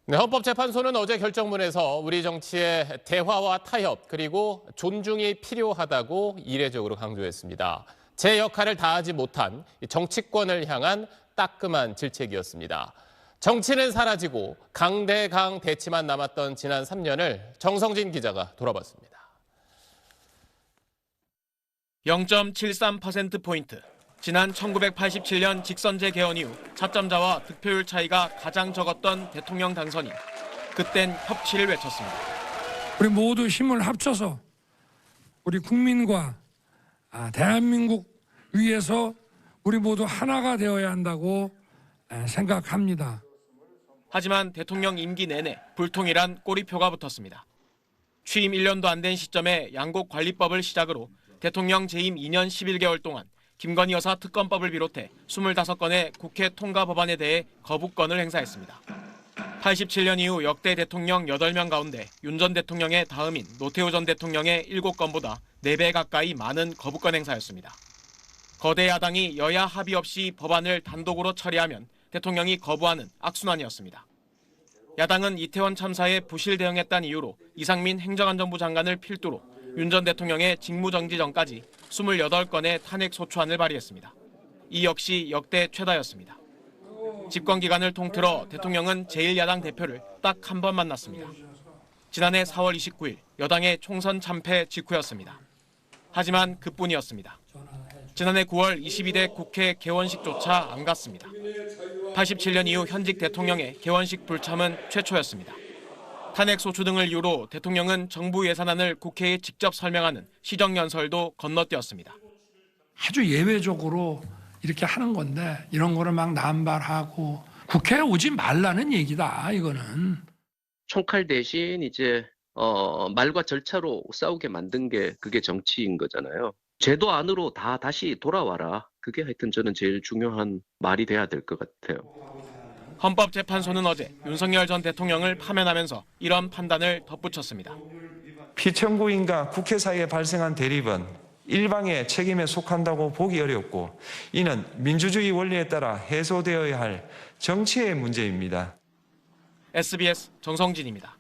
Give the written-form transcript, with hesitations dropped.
네, 헌법재판소는 어제 결정문에서 우리 정치의 대화와 타협 그리고 존중이 필요하다고 이례적으로 강조했습니다. 제 역할을 다하지 못한 정치권을 향한 따끔한 질책이었습니다. 정치는 사라지고 강대강 대치만 남았던 지난 3년을 정성진 기자가 돌아봤습니다. 0.73%포인트. 지난 1987년 직선제 개헌 이후 차점자와 득표율 차이가 가장 적었던 대통령 당선인. 그땐 협치를 외쳤습니다. 우리 모두 힘을 합쳐서 우리 국민과 대한민국 위해서 우리 모두 하나가 되어야 한다고 생각합니다. 하지만 대통령 임기 내내 불통일한 꼬리표가 붙었습니다. 취임 1년도 안 된 시점에 양곡관리법을 시작으로 대통령 재임 2년 11개월 동안 김건희 여사 특검법을 비롯해 25건의 국회 통과 법안에 대해 거부권을 행사했습니다. 87년 이후 역대 대통령 8명 가운데 윤 전 대통령의 다음인 노태우 전 대통령의 7건보다 4배 가까이 많은 거부권 행사였습니다. 거대 야당이 여야 합의 없이 법안을 단독으로 처리하면 대통령이 거부하는 악순환이었습니다. 야당은 이태원 참사에 부실 대응했다는 이유로 이상민 행정안전부 장관을 필두로 윤 전 대통령의 직무정지 전까지 28건의 탄핵 소추안을 발의했습니다. 이 역시 역대 최다였습니다. 집권 기간을 통틀어 대통령은 제1야당 대표를 딱 한 번 만났습니다. 지난해 4월 29일 여당의 총선 참패 직후였습니다. 하지만 그뿐이었습니다. 지난해 9월 22대 국회 개원식조차 안 갔습니다. 87년 이후 현직 대통령의 개원식 불참은 최초였습니다. 탄핵 소추 등을 이유로 대통령은 정부 예산안을 국회에 직접 설명하는 시정연설도 건너뛰었습니다. 아주 예외적으로 이렇게 하는 건데 이런 거를 막 남발하고 국회에 오지 말라는 얘기다, 이거는. 총칼 대신 이제 말과 절차로 싸우게 만든 게 그게 정치인 거잖아요. 제도 안으로 다시 돌아와라. 그게 하여튼 저는 제일 중요한 말이 돼야 될 것 같아요. 헌법재판소는 어제 윤석열 전 대통령을 파면하면서 이런 판단을 덧붙였습니다. 피청구인과 국회 사이에 발생한 대립은 일방의 책임에 속한다고 보기 어렵고 이는 민주주의 원리에 따라 해소되어야 할 정치의 문제입니다. SBS 정성진입니다.